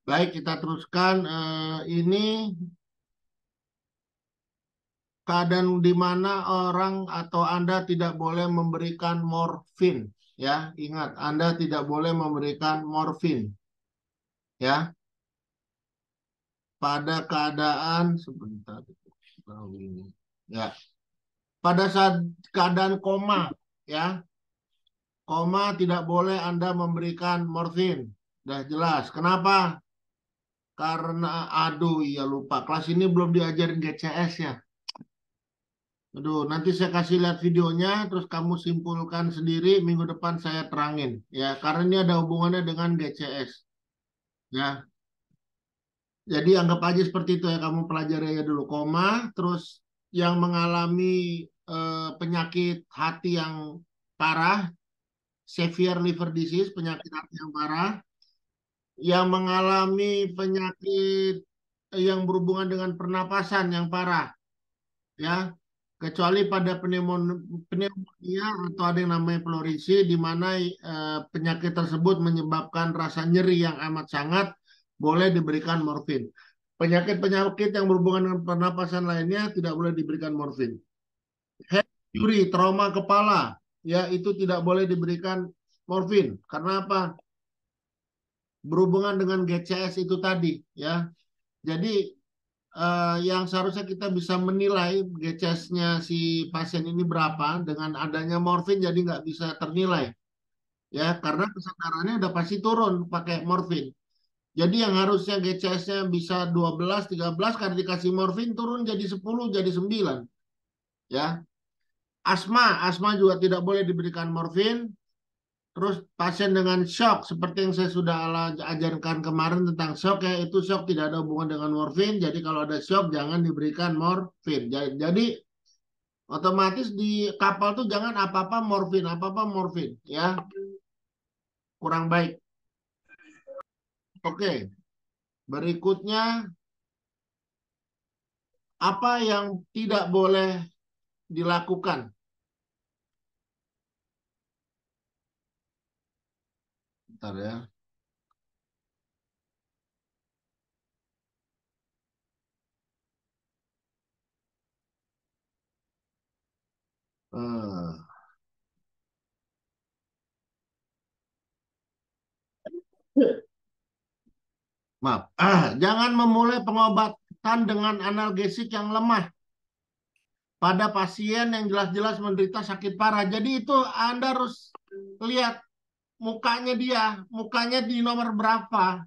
Baik, kita teruskan. Ini keadaan di mana orang atau Anda tidak boleh memberikan morfin. Ya, ingat, Anda tidak boleh memberikan morfin. Ya, pada keadaan sebentar. Ya, pada saat keadaan koma, ya, koma tidak boleh Anda memberikan morfin. Udah jelas. Kenapa? Karena, aduh, iya lupa. Kelas ini belum diajarin GCS ya. Aduh, nanti saya kasih lihat videonya, terus kamu simpulkan sendiri. Minggu depan saya terangin, ya. Karena ini ada hubungannya dengan GCS, ya. Jadi anggap aja seperti itu ya. Kamu pelajari aja dulu koma, terus yang mengalami penyakit hati yang parah, severe liver disease, penyakit hati yang parah, yang mengalami penyakit yang berhubungan dengan pernapasan yang parah, ya, kecuali pada pneumonia atau ada yang namanya pleurisy, di mana penyakit tersebut menyebabkan rasa nyeri yang amat sangat, boleh diberikan morfin. Penyakit-penyakit yang berhubungan dengan pernapasan lainnya tidak boleh diberikan morfin. Head injury, trauma kepala, ya, itu tidak boleh diberikan morfin. Karena apa? Berhubungan dengan GCS itu tadi, ya. Jadi yang seharusnya kita bisa menilai GCS-nya si pasien ini berapa dengan adanya morfin, jadi nggak bisa ternilai, ya, karena kesadarannya udah pasti turun pakai morfin. Jadi yang harusnya GCS-nya bisa 12, 13, karena dikasih morfin turun jadi 10, jadi 9, ya. Asma juga tidak boleh diberikan morfin. Terus pasien dengan shock, seperti yang saya sudah ajarkan kemarin tentang shock, ya, itu shock tidak ada hubungan dengan morfin. Jadi kalau ada shock jangan diberikan morfin. Jadi otomatis di kapal tuh jangan apa-apa morfin, apa-apa morfin, ya. Kurang baik. Oke, berikutnya apa yang tidak boleh dilakukan? Bentar ya. Eh, Maaf. Jangan memulai pengobatan dengan analgesik yang lemah pada pasien yang jelas-jelas menderita sakit parah. Jadi itu Anda harus lihat mukanya dia, mukanya di nomor berapa.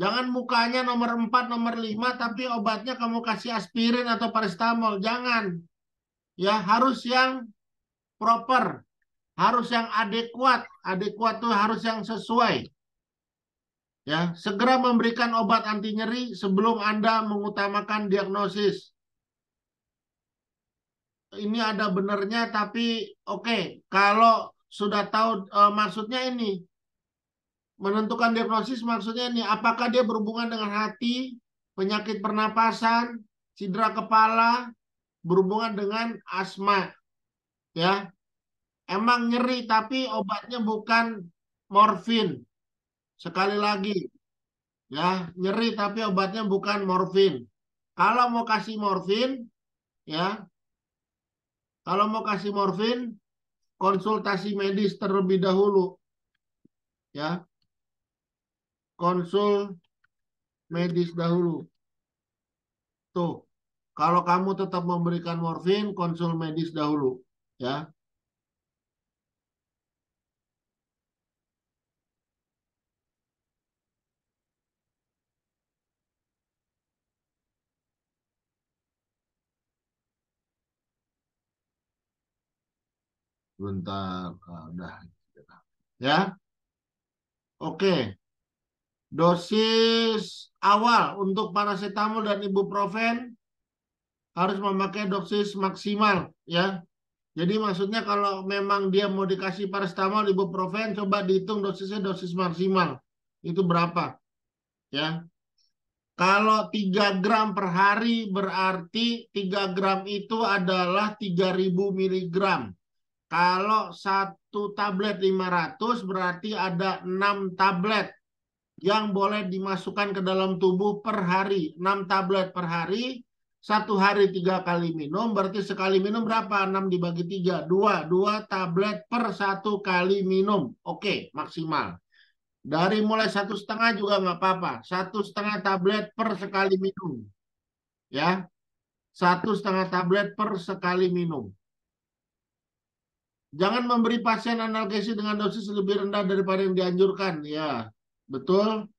Jangan mukanya nomor 4, nomor 5, tapi obatnya kamu kasih aspirin atau paracetamol. Jangan. Ya, harus yang proper, harus yang adekuat. Adekuat itu harus yang sesuai. Ya, segera memberikan obat anti nyeri sebelum Anda mengutamakan diagnosis. Ini ada benernya, tapi oke, kalau sudah tahu maksudnya ini, menentukan diagnosis maksudnya ini, apakah dia berhubungan dengan hati, penyakit pernapasan, cedera kepala, berhubungan dengan asma, ya. Emang nyeri tapi obatnya bukan morfin. Sekali lagi, ya, nyeri tapi obatnya bukan morfin. Kalau mau kasih morfin, ya, kalau mau kasih morfin, konsultasi medis terlebih dahulu, ya. Konsul medis dahulu. Tuh, kalau kamu tetap memberikan morfin, konsul medis dahulu, ya. Bentar, udah, ya. Oke, dosis awal untuk paracetamol dan ibuprofen harus memakai dosis maksimal, ya. Jadi maksudnya kalau memang dia mau dikasih paracetamol, ibuprofen, coba dihitung dosisnya, dosis maksimal. Itu berapa, ya. Kalau 3 gram per hari berarti 3 gram itu adalah 3.000 miligram. Kalau satu tablet 500 berarti ada 6 tablet. yang boleh dimasukkan ke dalam tubuh per hari. 6 tablet per hari, 1 hari 3 kali minum, berarti sekali minum berapa? 6 dibagi 3, 2 tablet per 1 kali minum. Oke, maksimal. Dari mulai 1,5 juga nggak apa-apa. 1,5 tablet per sekali minum. Ya, 1,5 tablet per sekali minum. Jangan memberi pasien analgesia dengan dosis lebih rendah daripada yang dianjurkan. Ya, betul.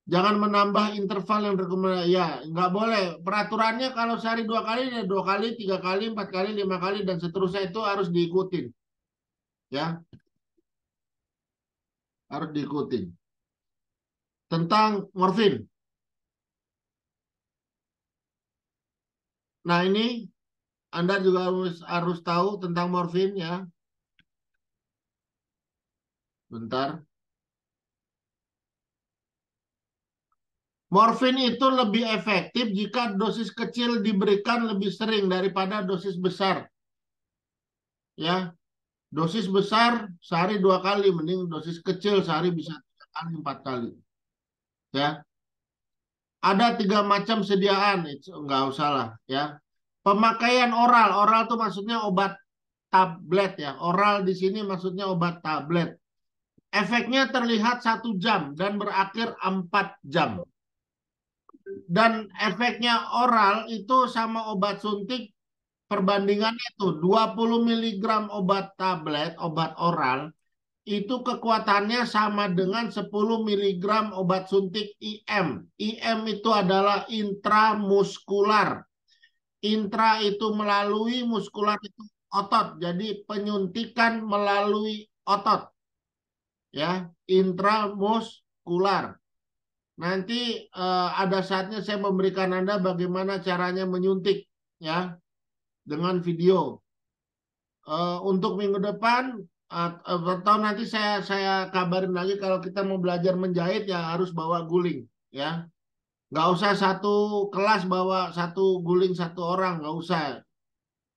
Jangan menambah interval yang rekomendasi. Ya, nggak boleh. Peraturannya kalau sehari 2 kali, ya 2 kali, 3 kali, 4 kali, 5 kali, dan seterusnya itu harus diikutin. Ya, harus diikutin. Tentang morfin. Nah, ini Anda juga harus tahu tentang morfin ya. Bentar. Morfin itu lebih efektif jika dosis kecil diberikan lebih sering daripada dosis besar. Ya, dosis besar sehari 2 kali, mending dosis kecil sehari bisa 3 kali, 4 kali. Ya, ada 3 macam sediaan, nggak usah lah. Ya, pemakaian oral, oral tuh maksudnya obat tablet ya. Oral di sini maksudnya obat tablet. Efeknya terlihat 1 jam dan berakhir 4 jam. Dan efeknya oral itu sama obat suntik. Perbandingannya itu 20 miligram obat tablet, obat oral, itu kekuatannya sama dengan 10 miligram obat suntik IM. IM itu adalah intramuskular. Intra itu melalui, muskular itu otot. Jadi penyuntikan melalui otot. Ya, intramuskular. Nanti ada saatnya saya memberikan Anda bagaimana caranya menyuntik ya dengan video. Untuk minggu depan atau nanti saya kabarin lagi kalau kita mau belajar menjahit ya harus bawa guling ya. Nggak usah satu kelas bawa satu guling 1 orang, nggak usah.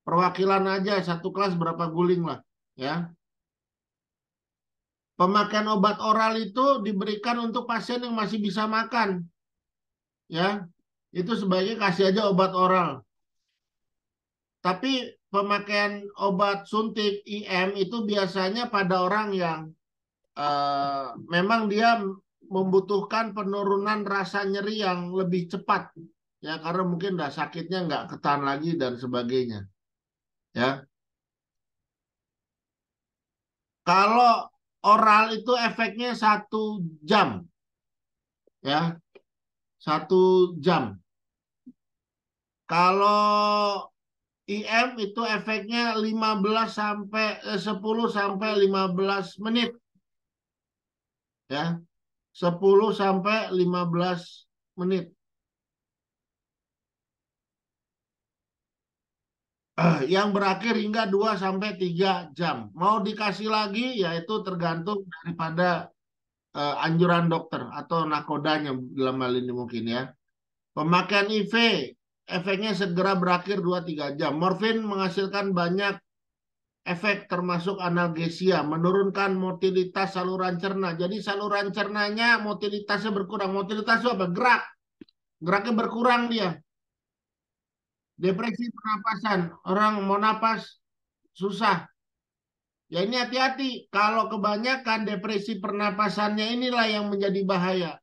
Perwakilan aja satu kelas berapa guling lah ya. Pemakaian obat oral itu diberikan untuk pasien yang masih bisa makan ya. Itu sebaiknya kasih aja obat oral. Tapi pemakaian obat suntik IM itu biasanya pada orang yang memang dia membutuhkan penurunan rasa nyeri yang lebih cepat ya karena mungkin udah sakitnya nggak ketahan lagi dan sebagainya ya. Kalau oral itu efeknya 1 jam ya, 1 jam. Kalau IM itu efeknya 10 sampai 15 menit ya, 10 sampai 15 menit. Yang berakhir hingga 2 sampai 3 jam. Mau dikasih lagi yaitu tergantung daripada anjuran dokter atau nakodanya dalam hal ini mungkin ya. Pemakaian IV efeknya segera berakhir 2-3 jam. Morfin menghasilkan banyak efek termasuk analgesia, menurunkan motilitas saluran cerna. Jadi saluran cernanya motilitasnya berkurang. Motilitas itu apa? Gerak. Geraknya berkurang dia. Depresi pernapasan. Orang mau napas susah. Ya ini hati-hati. Kalau kebanyakan depresi pernapasannya inilah yang menjadi bahaya.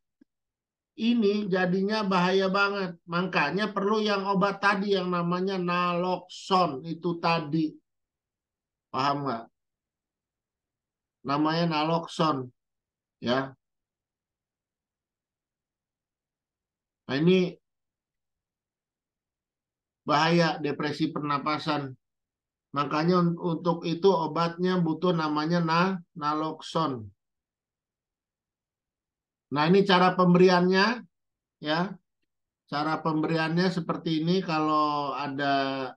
Ini jadinya bahaya banget. Makanya perlu yang obat tadi yang namanya naloxon itu tadi. Paham nggak? Namanya naloxon. Ya. Nah ini bahaya depresi pernapasan. Makanya untuk itu obatnya butuh namanya naloxon. Nah ini cara pemberiannya ya. Cara pemberiannya seperti ini. Kalau ada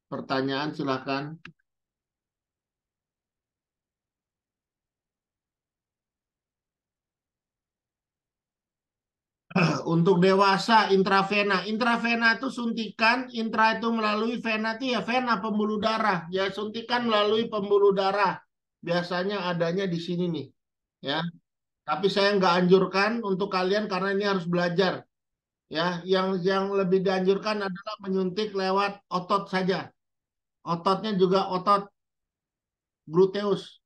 pertanyaan silakan. Untuk dewasa intravena. Intravena itu suntikan, intra itu melalui vena itu ya vena pembuluh darah. Ya suntikan melalui pembuluh darah. Biasanya adanya di sini nih, ya. Tapi saya nggak anjurkan untuk kalian karena ini harus belajar. Ya, yang lebih dianjurkan adalah menyuntik lewat otot saja. Ototnya juga otot gluteus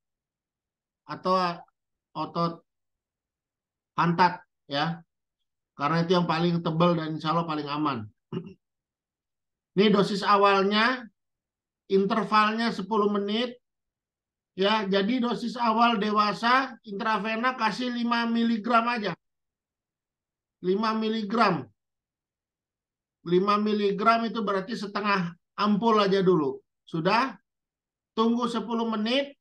atau otot pantat ya. Karena itu yang paling tebal dan insya Allah paling aman. Ini dosis awalnya, intervalnya 10 menit. Ya, jadi dosis awal dewasa intravena kasih 5 miligram aja. 5 miligram. 5 miligram itu berarti setengah ampul aja dulu. Sudah? Tunggu 10 menit.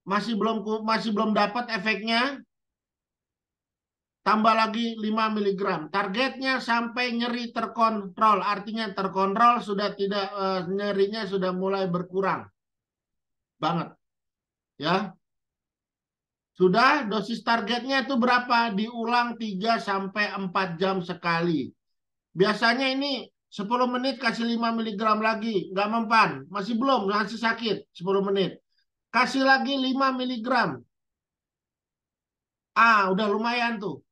Masih belum dapat efeknya. Tambah lagi 5 miligram. Targetnya sampai nyeri terkontrol. Artinya terkontrol sudah tidak nyerinya sudah mulai berkurang banget. Ya. Sudah dosis targetnya itu berapa? Diulang 3 sampai 4 jam sekali. Biasanya ini 10 menit kasih 5 miligram lagi, nggak mempan. Masih belum, masih sakit 10 menit. Kasih lagi 5 miligram. Udah lumayan tuh.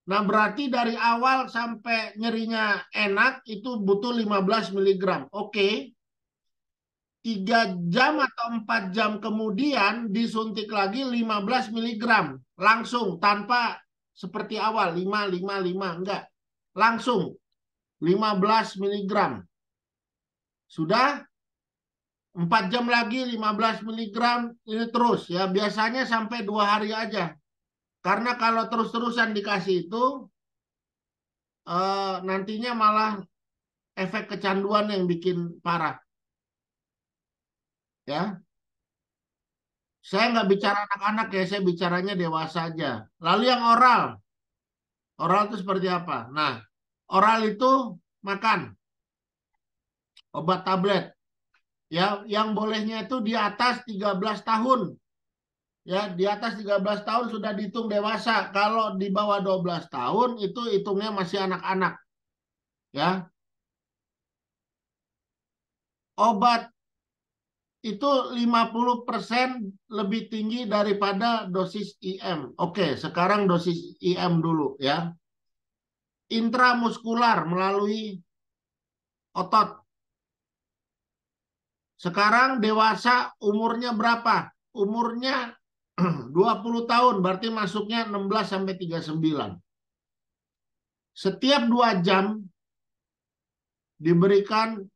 Nah, berarti dari awal sampai nyerinya enak itu butuh 15 miligram. Oke. 3 jam atau 4 jam kemudian disuntik lagi 15 miligram. Langsung tanpa seperti awal 5, 5, 5. Enggak. Langsung 15 miligram. Sudah 4 jam lagi 15 miligram ini terus ya. Biasanya sampai 2 hari aja. Karena kalau terus-terusan dikasih itu nantinya malah efek kecanduan yang bikin parah. Ya, saya nggak bicara anak-anak ya, saya bicaranya dewasa aja. Lalu yang oral, oral itu seperti apa? Nah, oral itu makan obat tablet. Ya, yang bolehnya itu di atas 13 tahun. Ya, di atas 13 tahun sudah dihitung dewasa. Kalau di bawah 12 tahun itu hitungnya masih anak-anak. Ya, obat itu 50% lebih tinggi daripada dosis IM. Oke, sekarang dosis IM dulu ya. Intramuskular melalui otot. Sekarang dewasa umurnya berapa? Umurnya 20 tahun, berarti masuknya 16 sampai 39. Setiap 2 jam diberikan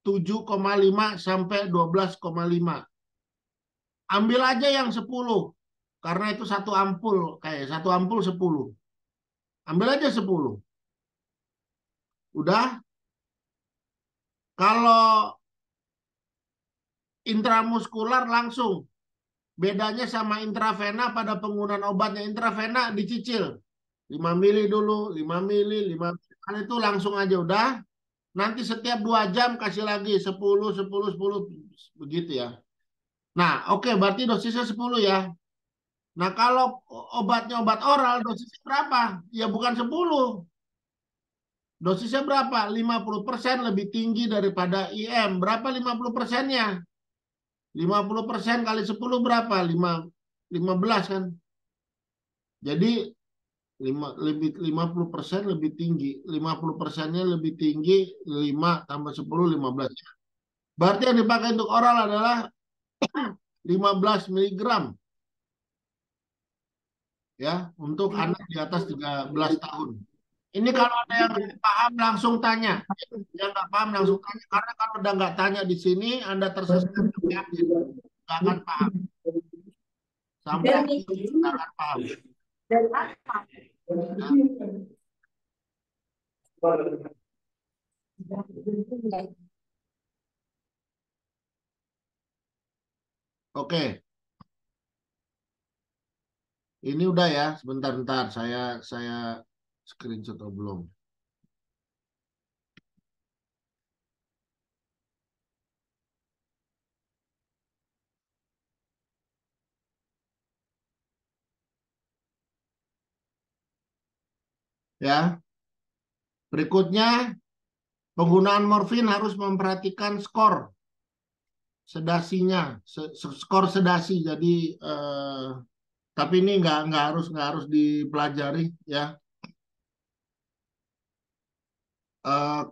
7,5 sampai 12,5. Ambil aja yang 10 karena itu satu ampul, kayak satu ampul 10. Ambil aja 10. Udah. Kalau intramuskular langsung. Bedanya sama intravena pada penggunaan obatnya. Intravena dicicil. 5 mili dulu, 5 mili, 5 mili. Kali itu langsung aja udah. Nanti setiap 2 jam kasih lagi 10, 10, 10. Begitu ya. Nah, oke, berarti dosisnya 10 ya. Nah, kalau obatnya obat oral, dosisnya berapa? Ya bukan 10. Dosisnya berapa? 50% lebih tinggi daripada IM. Berapa 50%-nya? 50% kali 10 berapa? 15 kan? Jadi 50% lebih tinggi. 50%-nya lebih tinggi, 5 tambah 10, 15. Berarti yang dipakai untuk oral adalah 15 miligram. Ya, untuk anak di atas 13 tahun. Ini kalau ada yang nggak paham langsung tanya. Yang nggak paham langsung tanya. Karena kalau udah nggak tanya di sini, Anda tersesat sampai akhir. Nggak akan paham. Sampai akhir nggak akan paham. Ya. Oke, ini udah ya. Sebentar-bentar saya screenshot atau belum. Ya. Berikutnya, penggunaan morfin harus memperhatikan skor sedasinya, skor sedasi. Jadi Tapi ini nggak harus dipelajari ya.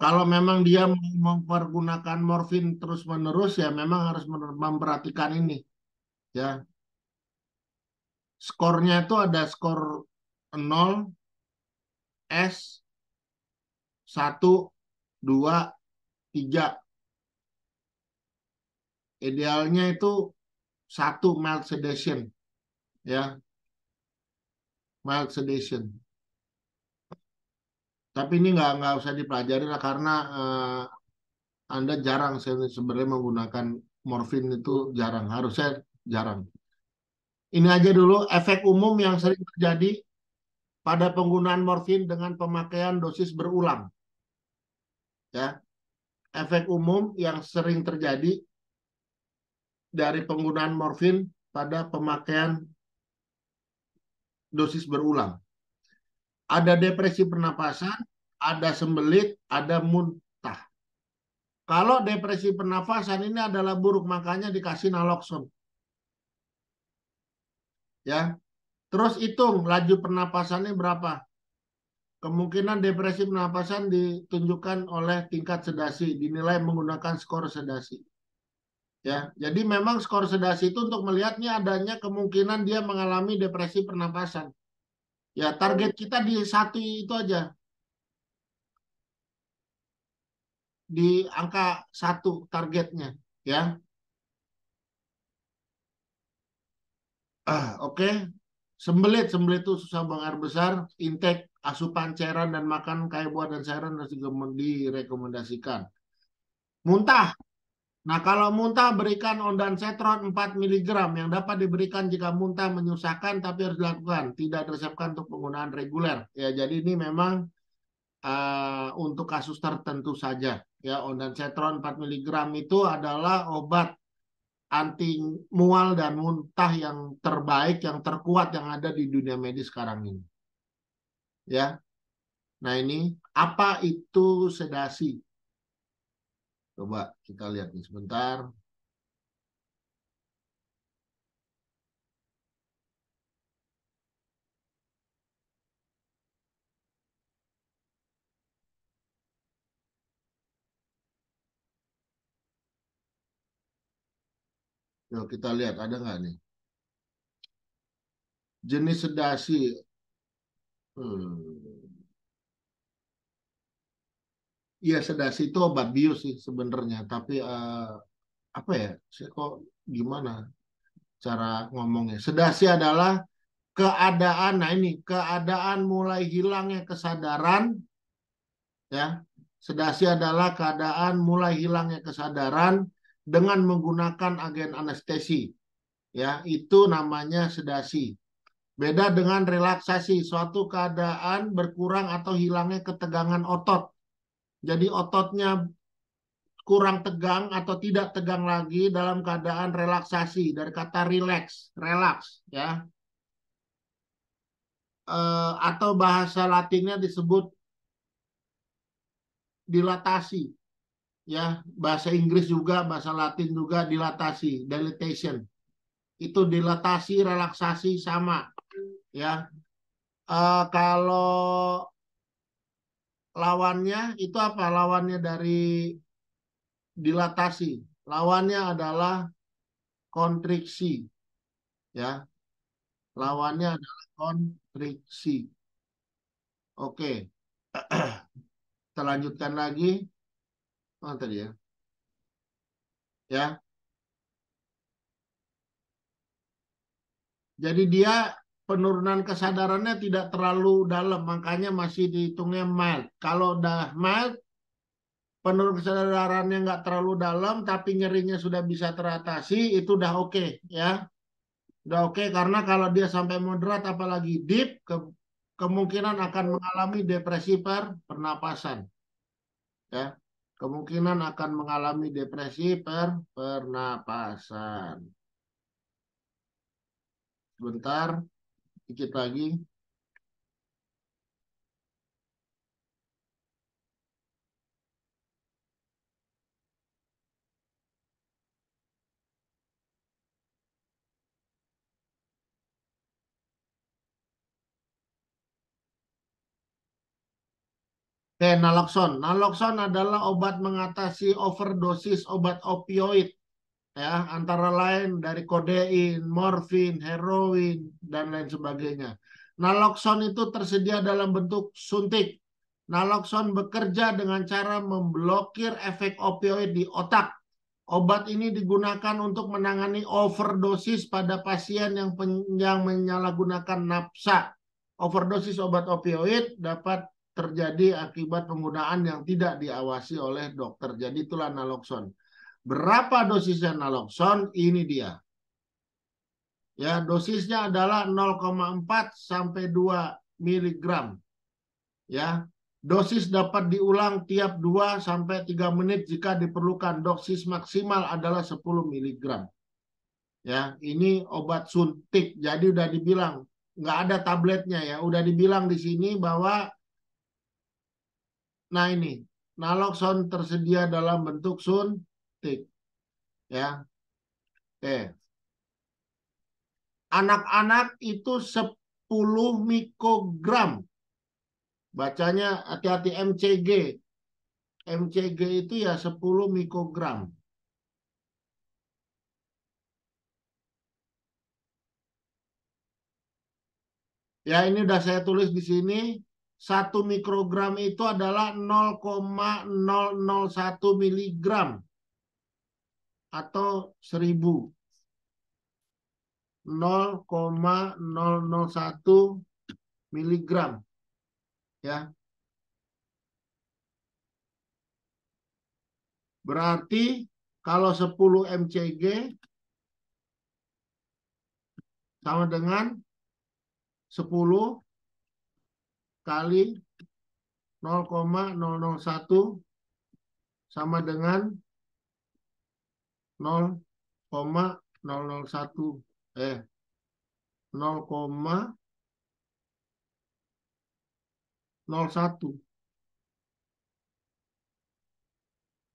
Kalau memang dia mempergunakan morfin terus-menerus ya memang harus memperhatikan ini ya. Skornya itu ada skor 0, S, 1, 2, 3. Idealnya itu 1 mild sedation ya, mild sedation. Tapi ini nggak usah dipelajari lah karena Anda jarang sebenarnya menggunakan morfin itu jarang, harusnya jarang. Ini aja dulu efek umum yang sering terjadi pada penggunaan morfin dengan pemakaian dosis berulang. Ya, efek umum yang sering terjadi dari penggunaan morfin pada pemakaian dosis berulang. Ada depresi pernapasan, ada sembelit, ada muntah. Kalau depresi pernafasan ini adalah buruk, makanya dikasih naloxon. Ya, terus hitung laju pernapasannya berapa. Kemungkinan depresi pernapasan ditunjukkan oleh tingkat sedasi, dinilai menggunakan skor sedasi. Ya, jadi memang skor sedasi itu untuk melihatnya adanya kemungkinan dia mengalami depresi pernapasan. Ya, target kita di 1 itu aja, di angka 1 targetnya. Ya, oke. Sembelit, sembelit itu susah buang air besar, intake asupan cairan dan makan kayak buah dan sayuran harus direkomendasikan. Muntah. Nah, kalau muntah berikan ondansetron 4 miligram yang dapat diberikan jika muntah menyusahkan tapi harus dilakukan, tidak diresepkan untuk penggunaan reguler. Ya, jadi ini memang untuk kasus tertentu saja. Ya, ondansetron 4 miligram itu adalah obat anti mual dan muntah yang terbaik, yang terkuat yang ada di dunia medis sekarang ini. Ya, nah ini apa itu sedasi? Coba kita lihat nih sebentar. Yuk kita lihat ada nggak nih jenis sedasi. Hmm. Iya sedasi itu obat bius sih sebenarnya, tapi apa ya? Saya kok gimana cara ngomongnya? Sedasi adalah keadaan, nah ini keadaan mulai hilangnya kesadaran, ya. Sedasi adalah keadaan mulai hilangnya kesadaran dengan menggunakan agen anestesi, ya. Itu namanya sedasi. Beda dengan relaksasi, suatu keadaan berkurang atau hilangnya ketegangan otot. Jadi ototnya kurang tegang atau tidak tegang lagi dalam keadaan relaksasi, dari kata relax, relax ya. Atau bahasa Latinnya disebut dilatasi ya. Bahasa Inggris juga, bahasa Latin juga dilatasi, dilatation. Itu dilatasi, relaksasi sama ya. Kalau lawannya itu apa? Lawannya dari dilatasi. Lawannya adalah kontriksi ya. Lawannya adalah kontriksi. Oke, kita lanjutkan lagi. Oh, tadi ya. Ya. Jadi dia penurunan kesadarannya tidak terlalu dalam, makanya masih dihitungnya mild. Kalau udah mild, penurunan kesadarannya nggak terlalu dalam, tapi nyerinya sudah bisa teratasi, itu udah oke, ya. Udah oke karena kalau dia sampai moderat, apalagi deep, kemungkinan akan mengalami depresi pernapasan, ya. Kemungkinan akan mengalami depresi pernapasan. Sebentar, dikit lagi. Oke, naloxon. Naloxon adalah obat mengatasi overdosis obat opioid, ya, antara lain dari kodein, morfin, heroin, dan lain sebagainya. Naloxon itu tersedia dalam bentuk suntik. Naloxon bekerja dengan cara memblokir efek opioid di otak. Obat ini digunakan untuk menangani overdosis pada pasien yang menyalahgunakan nafsa. Overdosis obat opioid dapat terjadi akibat penggunaan yang tidak diawasi oleh dokter. Jadi itulah naloxon. Berapa dosisnya naloxon? Ini dia. Ya, dosisnya adalah 0,4 sampai 2 miligram. Ya, dosis dapat diulang tiap 2 sampai 3 menit jika diperlukan. Dosis maksimal adalah 10 miligram. Ya, ini obat suntik. Jadi udah dibilang nggak ada tabletnya ya. Udah dibilang di sini bahwa nah ini naloxon tersedia dalam bentuk suntik. Ya. Oke. Anak-anak itu 10 mikrogram. Bacanya hati-hati MCG. MCG itu ya 10 mikrogram. Ya, ini udah saya tulis di sini. 1 mikrogram itu adalah 0,001 miligram atau 1000. 0,001 miligram. Ya, berarti kalau 10 mcg sama dengan 10 kali 0,001 sama dengan 0,001 0,01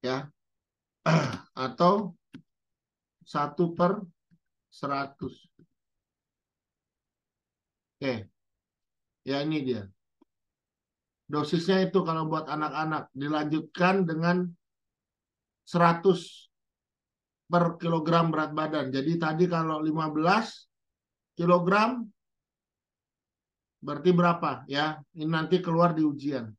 ya, atau 1/100. Oke, ya ini dia. Dosisnya itu kalau buat anak-anak dilanjutkan dengan 100 per kilogram berat badan. Jadi tadi kalau 15 kilogram berarti berapa ya? Ini nanti keluar di ujian.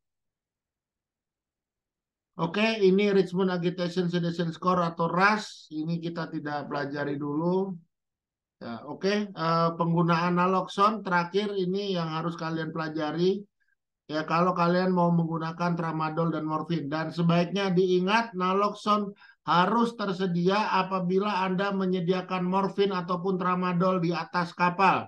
Oke, ini Richmond Agitation Sedation Score atau RAS. Ini kita tidak pelajari dulu. Ya, oke. Penggunaan naloxon terakhir ini yang harus kalian pelajari. Ya, kalau kalian mau menggunakan tramadol dan morfin. Dan sebaiknya diingat naloxon harus tersedia apabila Anda menyediakan morfin ataupun tramadol di atas kapal.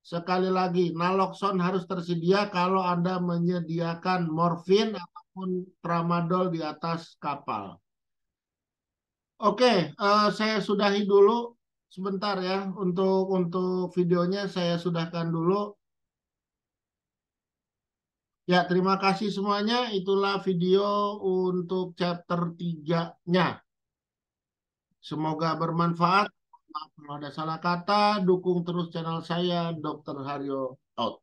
Sekali lagi, naloxon harus tersedia kalau Anda menyediakan morfin ataupun tramadol di atas kapal. Oke, saya sudahi dulu sebentar ya. Untuk videonya saya sudahkan dulu. Ya, terima kasih semuanya. Itulah video untuk chapter 3-nya. Semoga bermanfaat. Maaf kalau ada salah kata. Dukung terus channel saya, Dr. Haryo out.